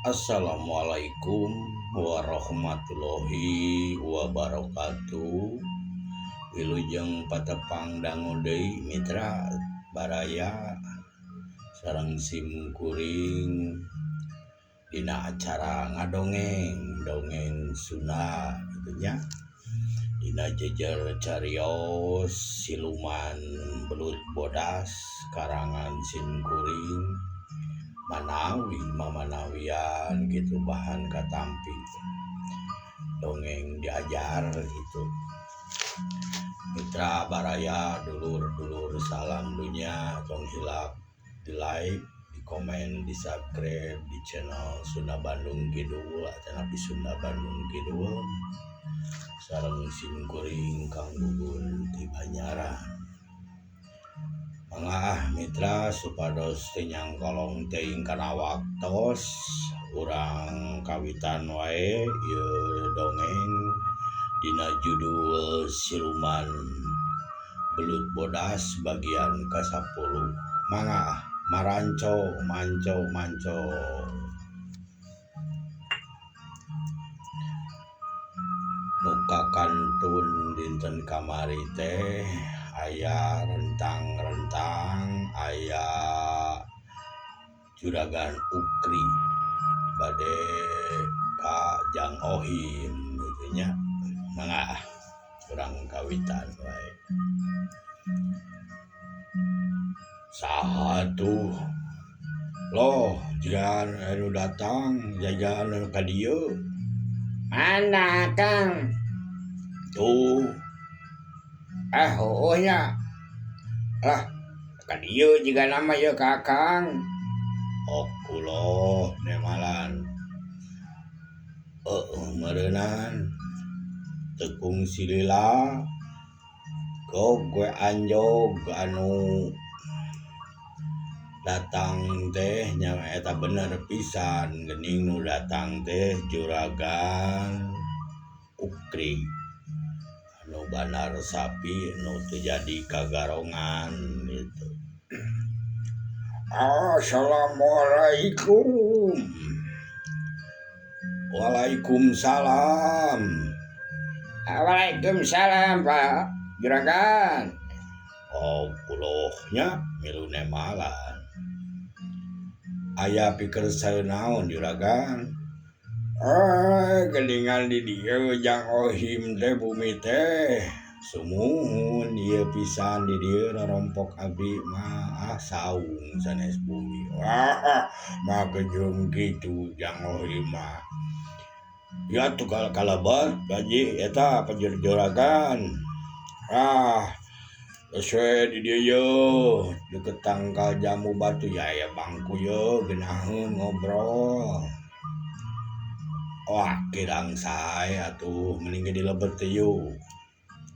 Assalamualaikum warahmatullahi wabarakatuh. Wilujeng patepang dangu deui mitra baraya sareng simkuring dina acara dongeng Sunda gitunya. Dina jejer carios siluman belut bodas karangan simkuring Manawian gitu bahan katampi dongeng diajar gitu. Mitra baraya dulur salam dunya tong hilap di like, di komen, di subscribe di channel Sunda Bandung Kidul atau di Sunda Bandung Kidul sareng simkuring Kang Gugun di Banyaran. Mitra supados tenyang kolong teuing kana waktos urang kawitan wae ieu dongeng dina judul Siluman Belut Bodas bagian ke-10. Maranco manco. Nuka kantun dinten kamari teh aya rentang aya juragan Ukri bade ka Jang Ohim gitu nya. Urang kawitan wae. Saha tuh loh jangan anu datang jajan ka dieu. Mana Kang? Tuh Nya lah ka dieu jiga nama ye Kakang. Kulo nemalan meureunnan tekung silila gue anjog anu datang teh nya eta bener pisan geuning nu datang teh juragan Ukri anu banar sapi nu teu jadi kagarongan gitu. Assalamualaikum. Waalaikumsalam. Waalaikumsalam Pak Juragan. Kulohnya milu nemalan. Aya pikir saeunaon juragan? Geningan di dieu Jang Ohim teh bumi teh. Sumuhun ieu pisan di dieu rompok abdi mah saung sanes bumi. Mah gejeung kitu Jang Ohim mah. Ya tuh kalabat gaji eta juragan. Sesuai di dieu yeuh deket tangkal jamu batu ya bangku yeuh geunaheun ngobrol. Kirang sae atuh mending di lebet teh yeuh.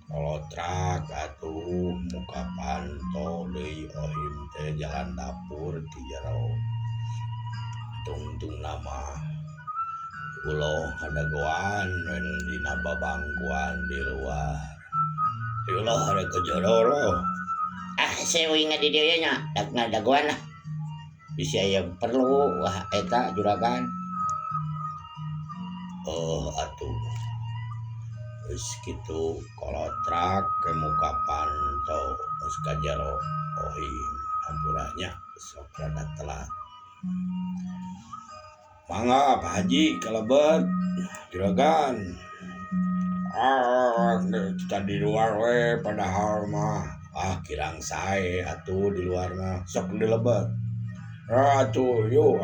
Kolotrak atuh muka panto deui Ohim teh jalan dapur ti jero. Tungtung nama ulo hadagoan dina babangkuan di luar. Ulah ada kejero loh. Seuing di dieu nya ngadagoan lah. Bisa aya perlu eta juragan. Atuh geus kitu kolotrak ke muka panto geus ka jero Ohim hampuranya sok rada telat. Mangga Pak Haji kalebet juragan. Kita di luar we padahal mah. Kirang sae atuh di luar mah sok dilebet. Atuh yuk.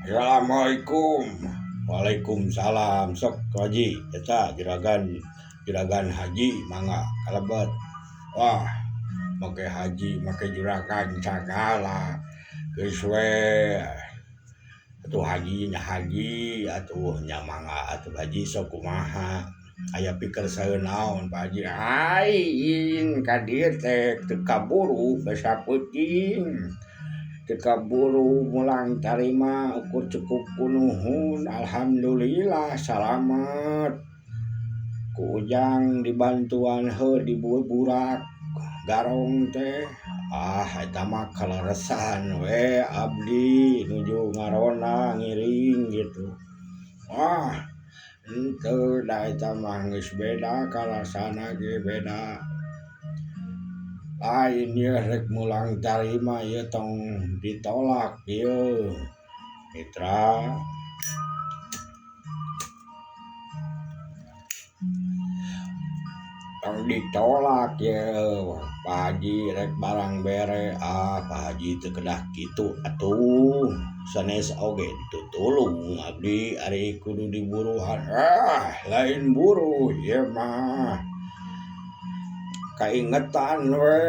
Assalamualaikum. Waalaikumsalam sok Haji eta juragan Haji mangga kalebet. Make haji make juragan sagala geus we. Atuh haji atuh nya mangga atuh haji sok kumaha. Aya pikir saeunaon Pak Haji? Aing ka dieu teh teu kaburu basa peuting. Teu kaburu mulang tarima ukur cukup kunuhun. Alhamdulillah salamet. Ku ujang dibantuan di burak garong teh eta mah kaleresan we abdi nuju ngarona ngiring gitu. Henteu da eta mah geus beda kalasana ge beda. Lain ieu rek mulang tarima ieu tong ditolak ieu mitra. Tong ditolak ye Pak Haji rek barang bere Pak Haji teu kedah kitu atuh sanes oge ditutulung abdi ari kudu diburuhan lain buru ieu mah kaingetan we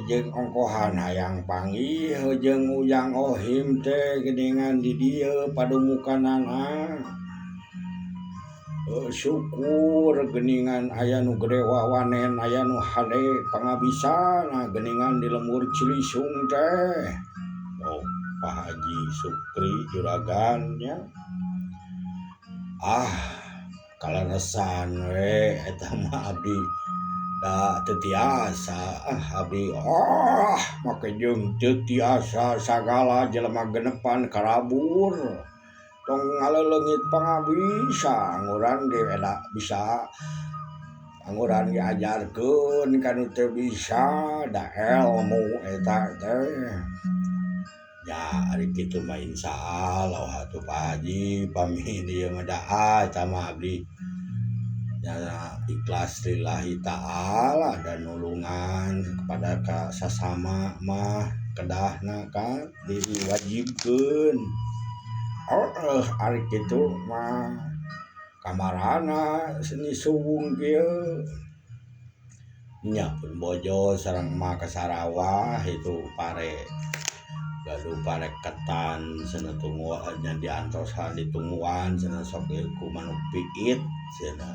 jeung ongkohan hayang panggih jeung Ujang Ohim teh geuningan di dieu padumukanana. Syukur geuningan aya nu gede wawanen aya nu hade pangabisana geuningan di lembur Cilisung teh. Pak Haji Sukri Juragan nya. Kaleresan we eta mah abdi da teu tiasa abdi make jeung teu tiasa sagala jelema genepan karabur. Tong ngaleulengit pangabisa ngurang ge beda bisa ngurang ge ajarkeun kanu teu bisa da ilmu eta teh ya ari kitu mah insyaallah atuh Pak Haji pami dieu mah da eta mah abdi nya ikhlas lillahi ta'ala dan nulungan kepada sasama mah kedahna kan diwajibkeun. Ari kitu mah kamarana seni suwung kieu nya pun bojo sareng emak ka Sarawah itu pare gaduh pare ketan cenah tungguan nya diantosan ditungguan cenah sok ku manuk piit cenah.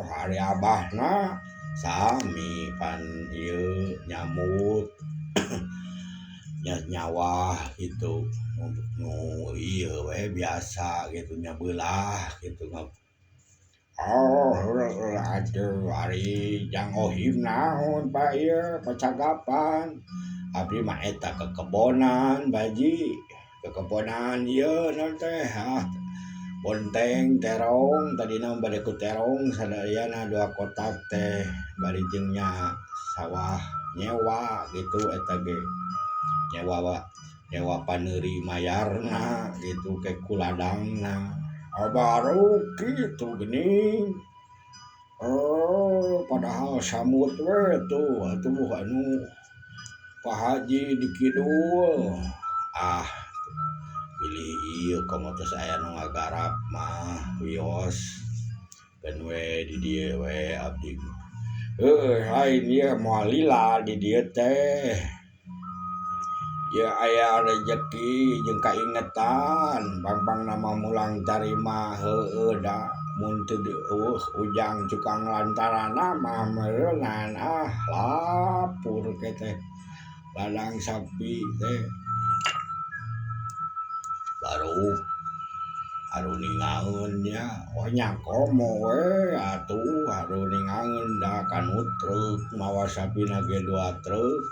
Hari abahna sami pan ieu nyamut nyawa gitu nu ieu we biasa gitu nya beulah gitu. Aduh ari Jang Ohim naon Pak ieu pacagapan abdi mah eta kekebonan baji kekebonan ieu naon teh bonteng terong tadina bade ku terong sadayana 2 kotak teh bari jeung nya sawah nyewa gitu eta ge nyewa paneuri mayarna gitu ke kuladangna baru gitu geuning. Padahal samut we tuh atuh anu Pak Haji di kidul pilih ieu komotos aya nu ngagarap mah wios kan we di dieu we abdi lain ieu moal lila di dieu teh ya aya rezeki jeung kaingetan pang nama mulang tarima heueuh da mun teu ujang cukang lantarana mah meureunnan lapur ke teh ladang sapi teh baru haruningaeun nya nya komo we atuh haruningaeun da kanu truk mawa sapina ge 2 truk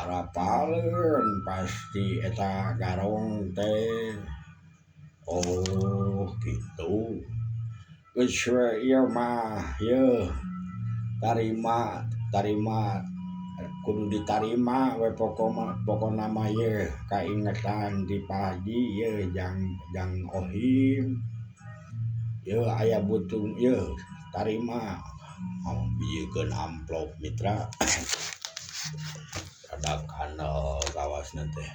arapaleun pasti eta garong teh kitu geus we ieu mah ieu tarima kudu ditarima we pokona mah ieu kaingetan di Pak Haji ieu Jang Ohim ieu aya butuh ieu tarima bijieun amplop mitra adak handal kawasna teh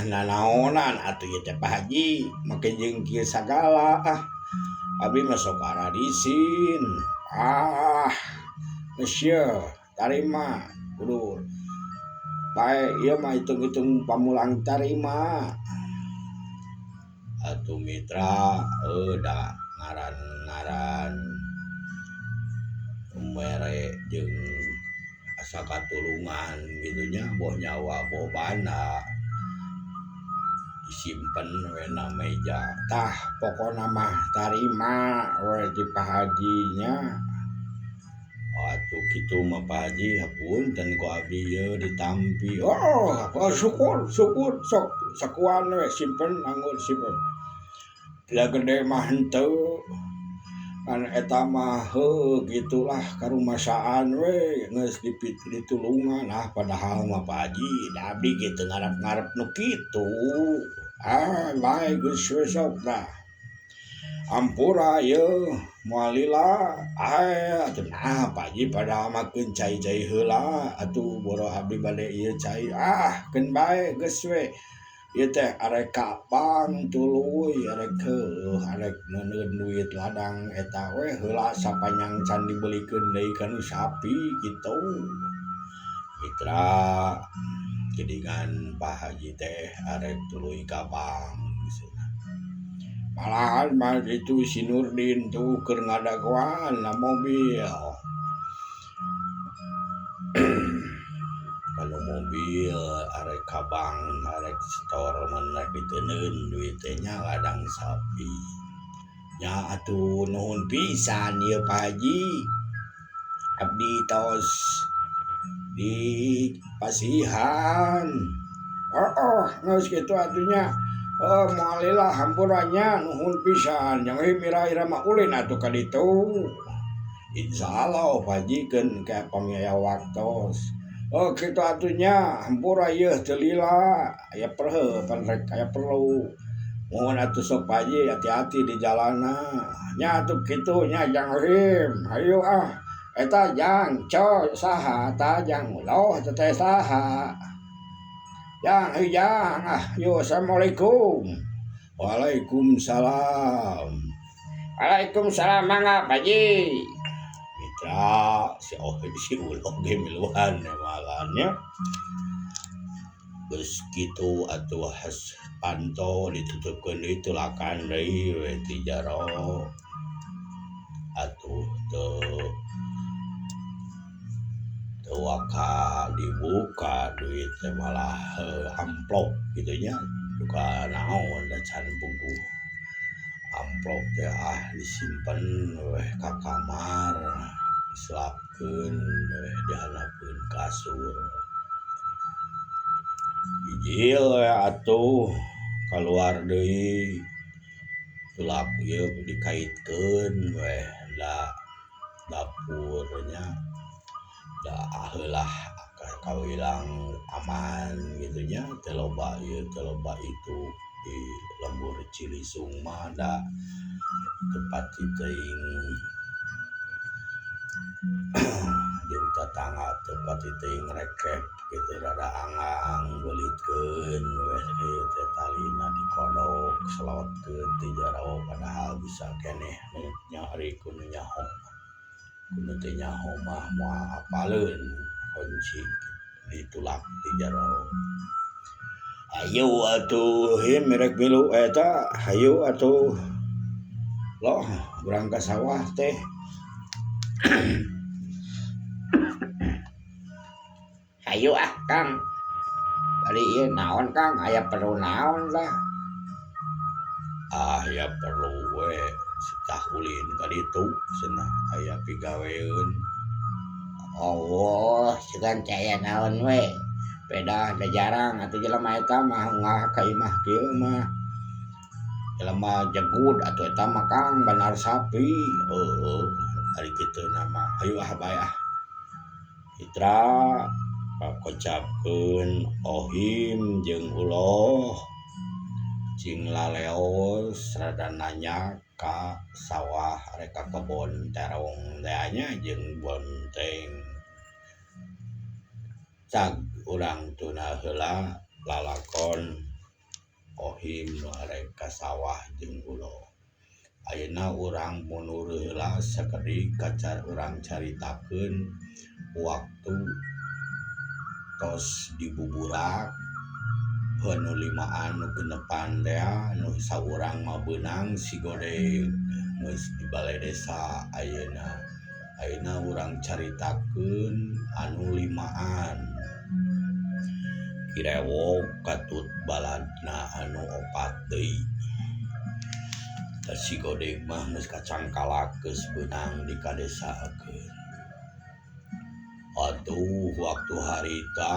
nanaonan atuh ieu teh Pak Haji make jeung kieu sagala abdi mah sok aradisin geus ieu tarima kudu bae ieu mah hitung-hitung pamulang tarima atuh mitra da ngaran-ngaran mere jeung asa katulungan gitu nya boh nyawa boh bana disimpen we na meja tah pokona mah tarima we di Pak Haji nya atuh atuh kitu mah Pak Haji hapunten ku abdi ieu ditampi. Oh syukur sok sakuan we simpen anggur simpen. Tidak gede mah henteu. Kan eta mah gitulah karumasaan we geus ditulungan padahal mah Pak Haji da abdi kitu ngarep-ngarep nu kitu. Bae geus we sok dah. Ampura ieu moal lila atuh Pak Haji pada makeun cai-cai heula atuh boro abdi bade ieu cai keun bae geus we. Ieu teh arek kabang tuluy arek neuneun duit ladang eta we heula sapanjang can dibelikeun deui ka nu sapi kitu. Mitra geuningan Pak Haji teh arek tuluy kabang malahan mah itu si Nurdin tuh keur ngadaguan mobil kalau mobil arek kabang arek setor mana diteuneun duit teh nya ladang sapi nya atuh nuhun pisan ieu Pak Haji abdi tos di pasihan geus kitu atunya moal lila hampurannya nuhun pisan yang mira-ira mah ulin atuh ka ditu insyaallah Pak Haji keun ka pamiaya waktos kitu atunya hampura ieu teu lila aya perlu mohon atuh sok Pak Haji hati-hati di jalanna nya atuh kitu nya Jang Rim hayu eta Jang coy saha ta Jang loh teh saha Jang yo assalamualaikum. Waalaikumsalam. Waalaikumsalam mangga Pak Haji. Mitra si ulo ge miluan malannya. Geus kitu atuh has panto ditutupkeun deui tulakan deui we ti jaro. Atuh teu waka dibuka duit teh malah amplop gitu nya buka naon da can buku amplop teh disimpen weh ka kamar diselapkeun weh dihandapkeun kasur bijil atuh keluar deui tulak ieu dikaitkeun weh da dapurnya da heulah kawilang aman gitu nya teu loba ieu teu loba itu di lembur Cilisung mah da tempat teuing jeung tatangga tempat teuing rekep gitu rada angang beulitkeun weh ieu teh talina dikodok selawatkeun ti jaro padahal bisa keneh nu nyari ku nu nyaho kudu teh nyaho mah moal apaleun kunci ditulak di jaro. Hayu atuh merek milu eta hayu atuh loh urang ka sawah teh. Hayu Kang. Bari ieu naon Kang aya perlu naon lah. Ya perlu we tahulin ka ditu cenah aya pigaweun. Oh, sugan caya naon we. Peda da jarang atuh jelema eta mah ungah ka imah kieu mah. Jelema jegut atuh eta mah Kang benar sapi. Ari kitu nama hayu bae Mitra pakocapkeun ohim jeung uloh cing laleos rada nanya ka sawah rek ka kebon terong deanya jeung bonteng cag urang tuna heula lalakon ohim nu rek ka sawah jeung uloh ayeuna urang mundur heula sakedik kacar urang caritakeun waktu tos dibuburak nu limaan nu genepan dea nu saurang mah beunang si godeg geus di balai desa ayeuna urang caritakeun anu limaan kirewok katut baladna anu opat deui da si godeg mah geus kacangkalak geus beunang dikadesakeun atuh waktu harita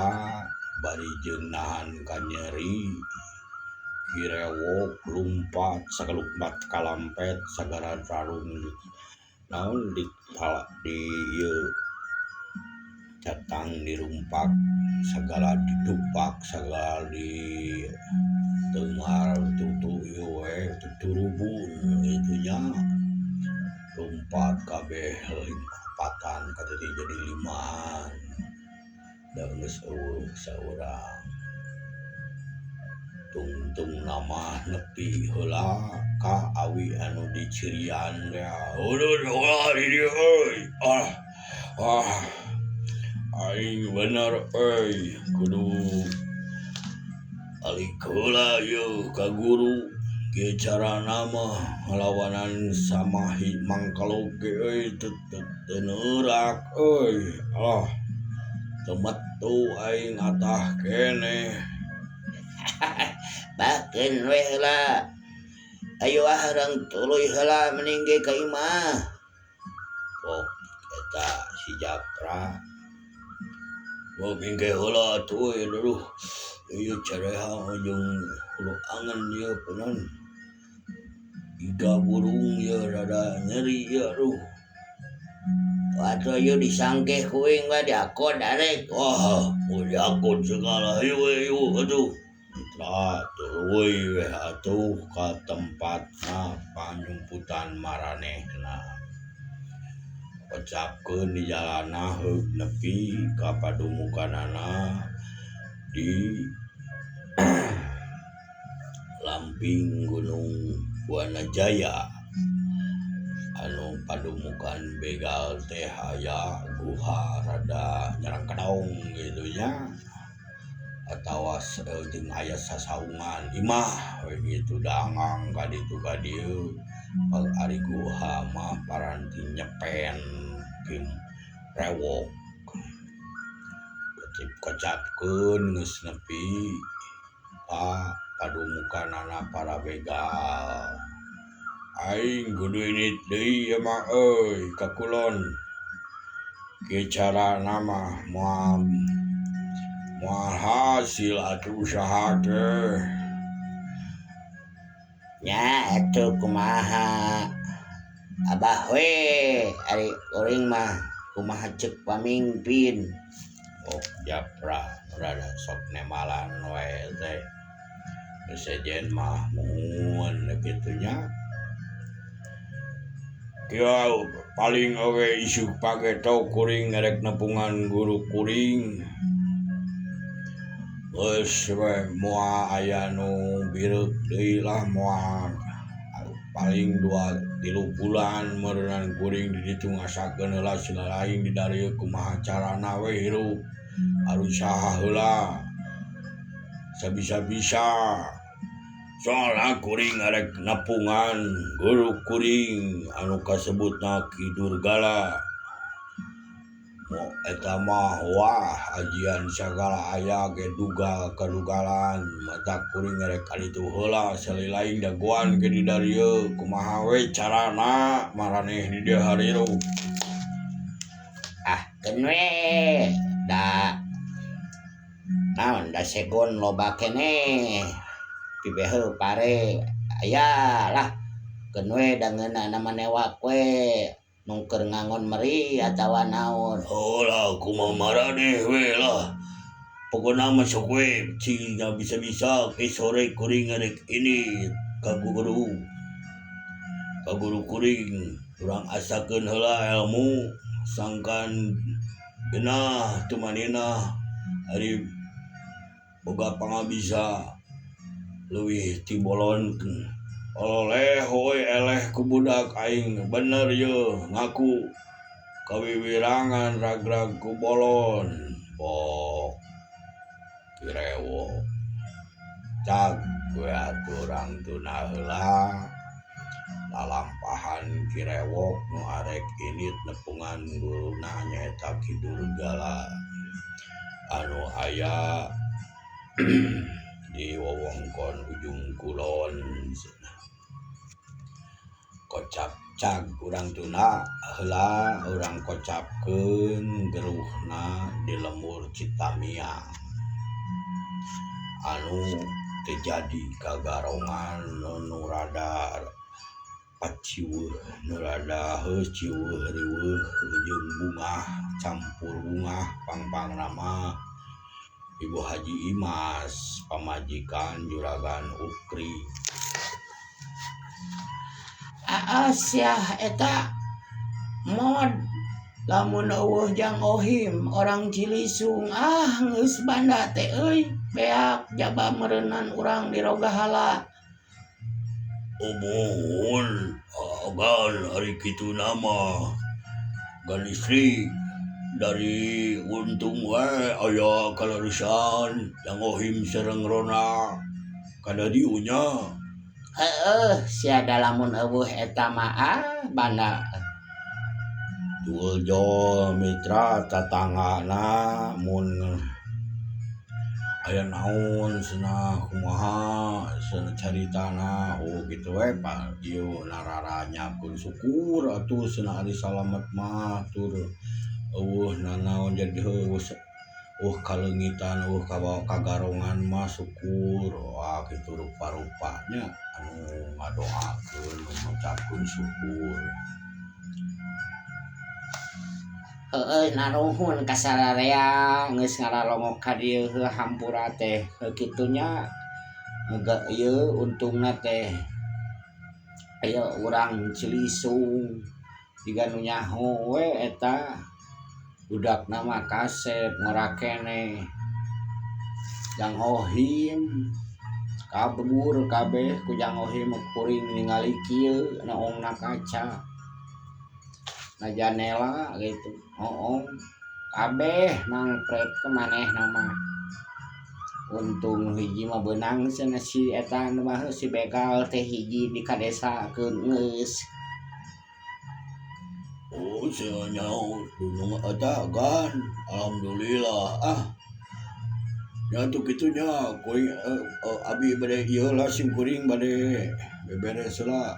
bari jeung nahan ka nyeri kirewok lumpat sakalumpat kalampet sagara tarung naon di ieu catang dirumpak segala didupak segala di tengar tutu ieu we tuturubun gitunya lumpat kabeh limpatan kateuti jadi limaan da geus eueuh saurang tungtung nama nepi heula ka awi anu dicirian teh ulah di dieu euy aing bener euy kudu alik heula ieu ka guru ge carana mah ngalawanan samahi mangkaloge euy teu neurak euy teu metu aing atah keneh bakeun we heula ayo harang tuluy heula mending ge ka imah pok eta si Japra pok ingke heula atuh duh ieu careha jeung ulu angen ieu peunan iga burung ieu rada nyeri ieu aduh atuh ieu disangkeh kuing we diakod arek mau diakod segala ieu aduh tuluy we atuh ka tempatna panyumputan maranehna pecapkeun di jalana heug nepi ka padumukanana di lamping Gunung Buana Jaya anu padumukan begal teh aya guha rada nyerang kedaung gitu nya atawa jeung aya sasaungan imah we gitu dangang ka ditu ka dieu ari guha mah paranti nyepen kim rewok kocapkeun geus nepi ka padumukanana para begal aing kudu ini deui ya mah euy ka kulon ge carana mah moal hasil atuh usaha teh nya atuh kumaha abah we ari kuring mah kumaha ceuk pamimpin Japra rada sok nemalan we teh sejen mah mun kitu nya kia paling oge isu pageto kuring ngerek nepungan guru kuring geus we moal aya nu bireuk deui lah moal paling 2-3 bulan meureunnan kuring di ditu ngasakeun heula segala aing di dari kumaha carana we hirup arusaha heula sabisa-bisa soalna kuring ngarek nepungan guru kuring anu kasebutna Ki Durgala eta mah wah ajian sagala aya ge dugal kadugalan mata kuring ngarek kaditu heula salilaing dagoan ge di darieu kumaha we carana maraneh di dieu harirup keun we da naon da segon loba keneh pibeheu pare aya lah keun we da ngeunana manewak we nu keur ngangon meri atawa naon lah kumaha maraneh we lah pokona mah sok we cina bisa-bisa ke sore kuring ngarek ini ka guru kuring urang asakeun heula ilmu sangkan genah teu manehna ari boga pangabisa leuwih ti bolon oleh hoy eleh ku budak aing bener yeuh ngaku kawiwirangan ragrag ku bolon pok kirewok cag we aturang tuna heula lalampahan kirewok nu arek init nepungan guruna nyaeta Ki Durgala anu aya di wewengkon ujung kulon kocap cag urang tuna heula urang kocapkeun geruhna di lemur Citamiang anu terjadi kagarongan nu rada paciweuh nu rada ciweuh riweuh jeung bunga campur bunga pangpang nama Ibu Haji Imas pamajikan Juragan Ukri. Sia eta mod lamun eueuh jang ohim orang Cilisung geus banda teh euy beak jaba meureunnan urang di Rogahala. Mohon agan hari kitu nama gan istri dari untung aya kalarisan yang ohim sareng Rona kada diunya. Sia lamun eueuh eta mah banda Tuljo mitra tatanggana mun aya naon cenah kumaha cenah caritana kitu we Pak ieu nararanyapkeun syukur atuh cenah ari salamet mah tur eueuh nanaon jadi kaleungitan kagarongan mah syukur wah kitu rupa-rupanya anu ngadoakeun ngucapkeun syukur. Naruhun ka sararea geus ngaralongok ka dieu hampura teh kitunya ieu untungna teh aya urang Cilisung jiga nu nyaho we eta budakna mah Kasep ngorakene Jang Ohim kabur kabeh ku Jang Ohim kuring ningali kieu naongna kaca na janela gitu kabeh mangpret ke manehna mah untung hiji mah beunang cenah si eta nu mah si begal teh hiji dikadesakeun geus. Cenah nyaho dunung eta gan alhamdulillah nya tuh kitu nya kuring abi bade ieu lah sim kuring bade beberes heula.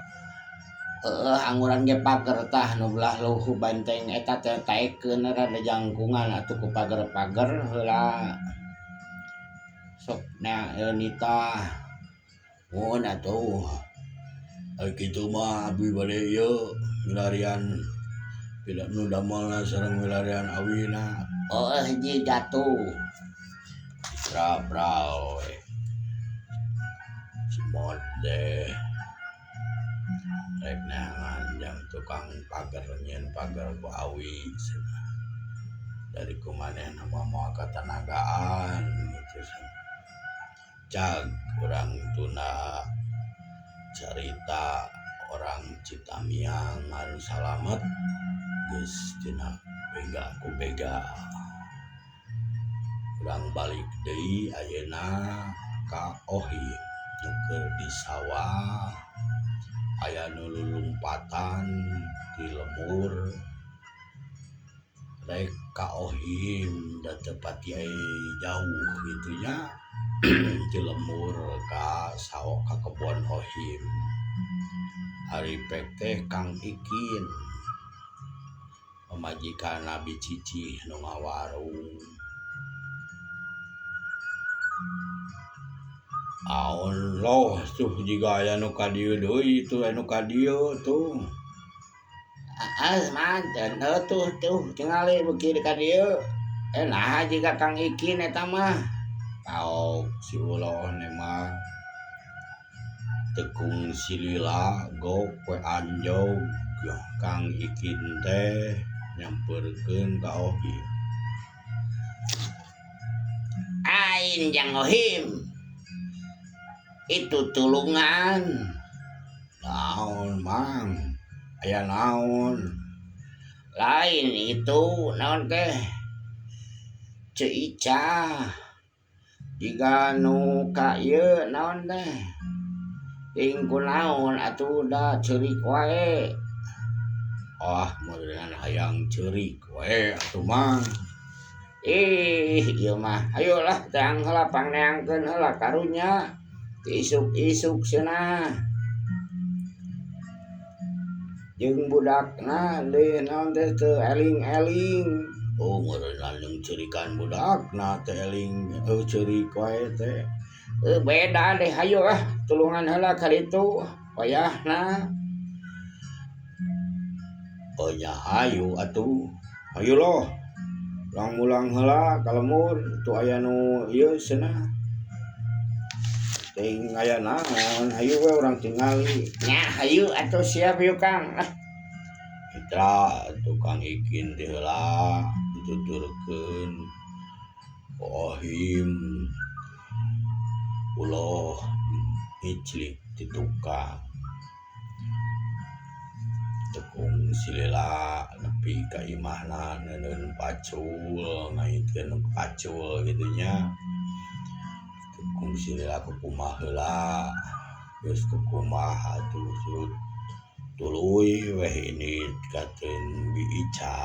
Angguran ge pager tah nu belah luhu banteng eta teh taekeun rada jangkungan atuh ku pager-pager heula sok na nita mun atuh Ari kitu mah abi bade ieu milarian tidak nu damelna sareng milarian awina. Hiji jatuh Brau semot deh rek neangan jang tukang pager nyen pager ku awi dari kumanehna mah moal katanagaan gitu cag urang tuna carita orang Citamiang anu salamet geus tina bega ku bega urang balik deui ayeuna ka Ohim nu keur di sawah aya nu lulumpatan di lemur rek ka Ohim da teu pati jauh kitu nya di lemur ka sawah ka kebon Ohim hari pek teh Kang Ikin pamajikan Nabi Cici nu ngawarung Allah tuh jiga aya nu ka dieu deui itu anu ka dieu tuh manten tuh tingali beuki ka dieu nah jiga Kang Ikin eta mah tahu si ulah ne mah tekung silila gok we anjog Kang Ikin teh nyamperkeun ka Ohim ain Jang Ohim itu tulungan naon mang aya naon lain itu naon teh Ica jiga nu ka ieu naon teh ting kunaon atuh da ceurik wae meureun hayang ceurik we atuh mang ieu mah ayolah tang heula pangneangkeun heula karunya isuk-isuk cenah jeung budakna deui naon teh teu eling-eling Oh ngeureunna jeung ceurikan budakna teh eling ceurik wae teh. Beda deh hayu tulungan heula ka ditu payahna. Oh nya hayu atuh. Hayu loh. Ulang-ulang heula ka lemur tu aya nu ieu cenah. Ting aya naon hayu we urang tingali. Nya hayu atuh siap yuk Kang. Mitra tukang ikin teh heula dituturkeun Ohim uloh iclik ti tukang tekung silila nepi ka imahna neuneun pacul ngaitkeun pacul gitu nya tekung silila kumaha heula geus kumaha atuh surut tuluy weh ini kateun bi Ica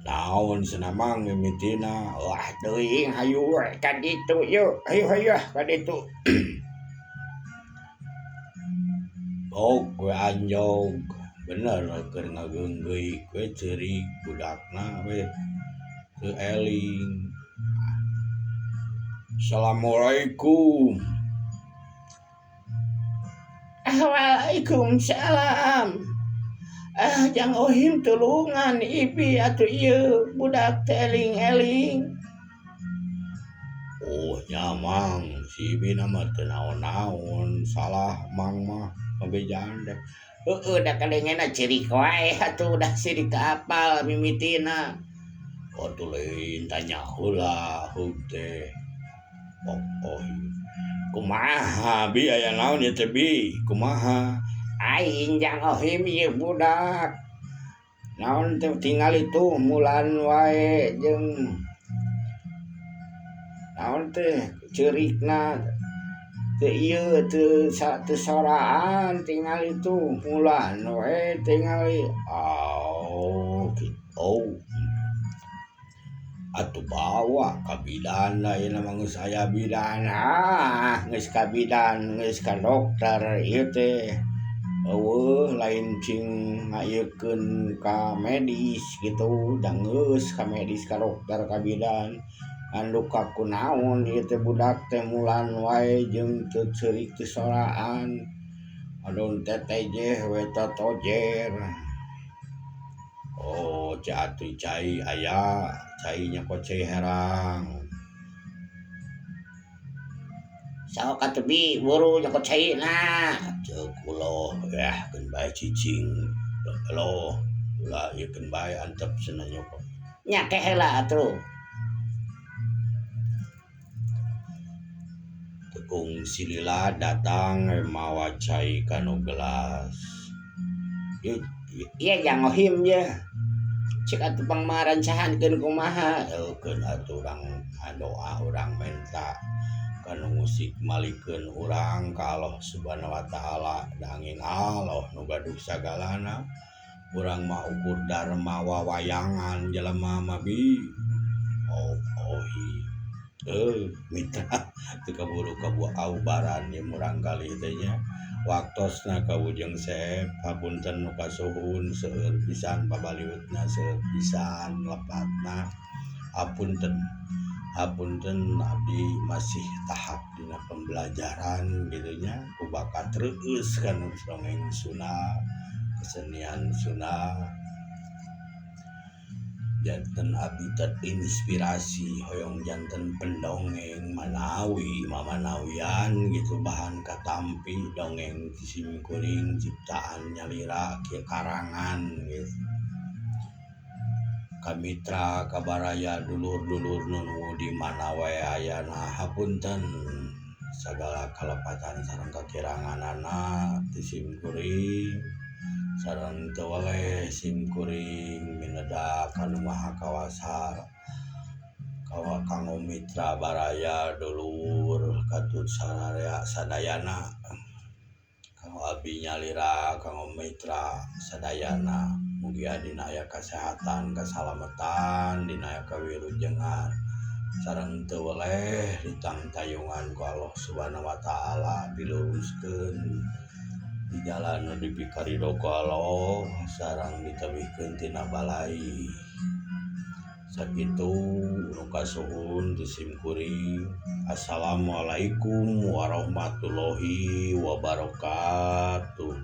naon senamang mimitina wah teuing hayu ka ditu yuk hayu ka ditu. gue anjog bener keur ngageunggeui gue ceurik budakna we teu eling. Assalamualaikum. Waalaikumsalam. Jang Ohim tulungan ibi atuh ieu budak teh eling-eling. Oh nyamang si ibi nama teu naon-naon salah mang mah pabejaan deh. Da kadengena ceurik wae atuh udah sirik kapal mimitina. Oh tuluy tanya heula heuh teh. Oh kumaha bi aya naon ieu teh bi kumaha? Aing Jang Ohim ieu budak naon teh tinggal itu mulan wae jeung naon teh ceurikna teu ieu teu soraan tinggal itu mulan wae tinggal. Oh atuh bawa ka bidan lain mah geus aya bidan geus ka bidan geus ka dokter ieu teh eueuh lain cing ngaeukeun ka medis gitu da geus ka medis ka dokter ka bidan ngandung ka kunaon ieu teh budak teh mulan wae jeung teu ceurik teu soraan adon teteh we totojer. Oh atuh cai aya cai nya kocei herang. Sok atuh bi buru nya koceina. Ceuk uloh keun bae cicing lo ulah ieu keun bae antep cenah nyokot. Nya ke heula atuh. Tekung silila datang mawa cai kanu gelas. Iya Jang Ohim ya. Cek atuh pangmarancahankeun kumaha. Keun atuh urang doa urang minta kanu musik malikeun urang ka Allah Subhanahu wa taala danging Allah nu gaduh sagalana. Urang mah ukur dharma wawayangan jelema mah bi. Mitra teu kaburu kabuah aubaran ieu murang kali teh nya. Waktosna kawujeng Sep hapunten nu kasuhun seueur pisan pabaliutna seueur pisan lepatna hapunten abdi masih tahap dina pembelajaran gitu nya ku bakat reueus kana dongeng Sunda kesenian Sunda janten abdi terinspirasi hoyong janten pendongeng mamanawian gitu bahan katampi dongeng simkuring ciptaan nyalira kieu karangan gitu kamitra kabaraya dulur-dulur nu di mana wae ayana hapunten sagala kalepatan sareng kakiranganana ti simkuring sareng teu waleh simkuring mineda kanu maha kawasa kawa kanggo mitra baraya dulur katut sararea sadayana kanggo abdi nyalira kanggo mitra sadayana mugi adina aya kasehatan kasalamatan dina aya kawilujengan sareng teu waleh ditangtayungan ku Allah Subhanahu wa taala diluruskeun di jalan nu dipikaridho ku Allah sareng ditebihkeun tina balai. Sakitu nu kasuhun ti simkuring. Assalamualaikum warahmatullahi wabarakatuh.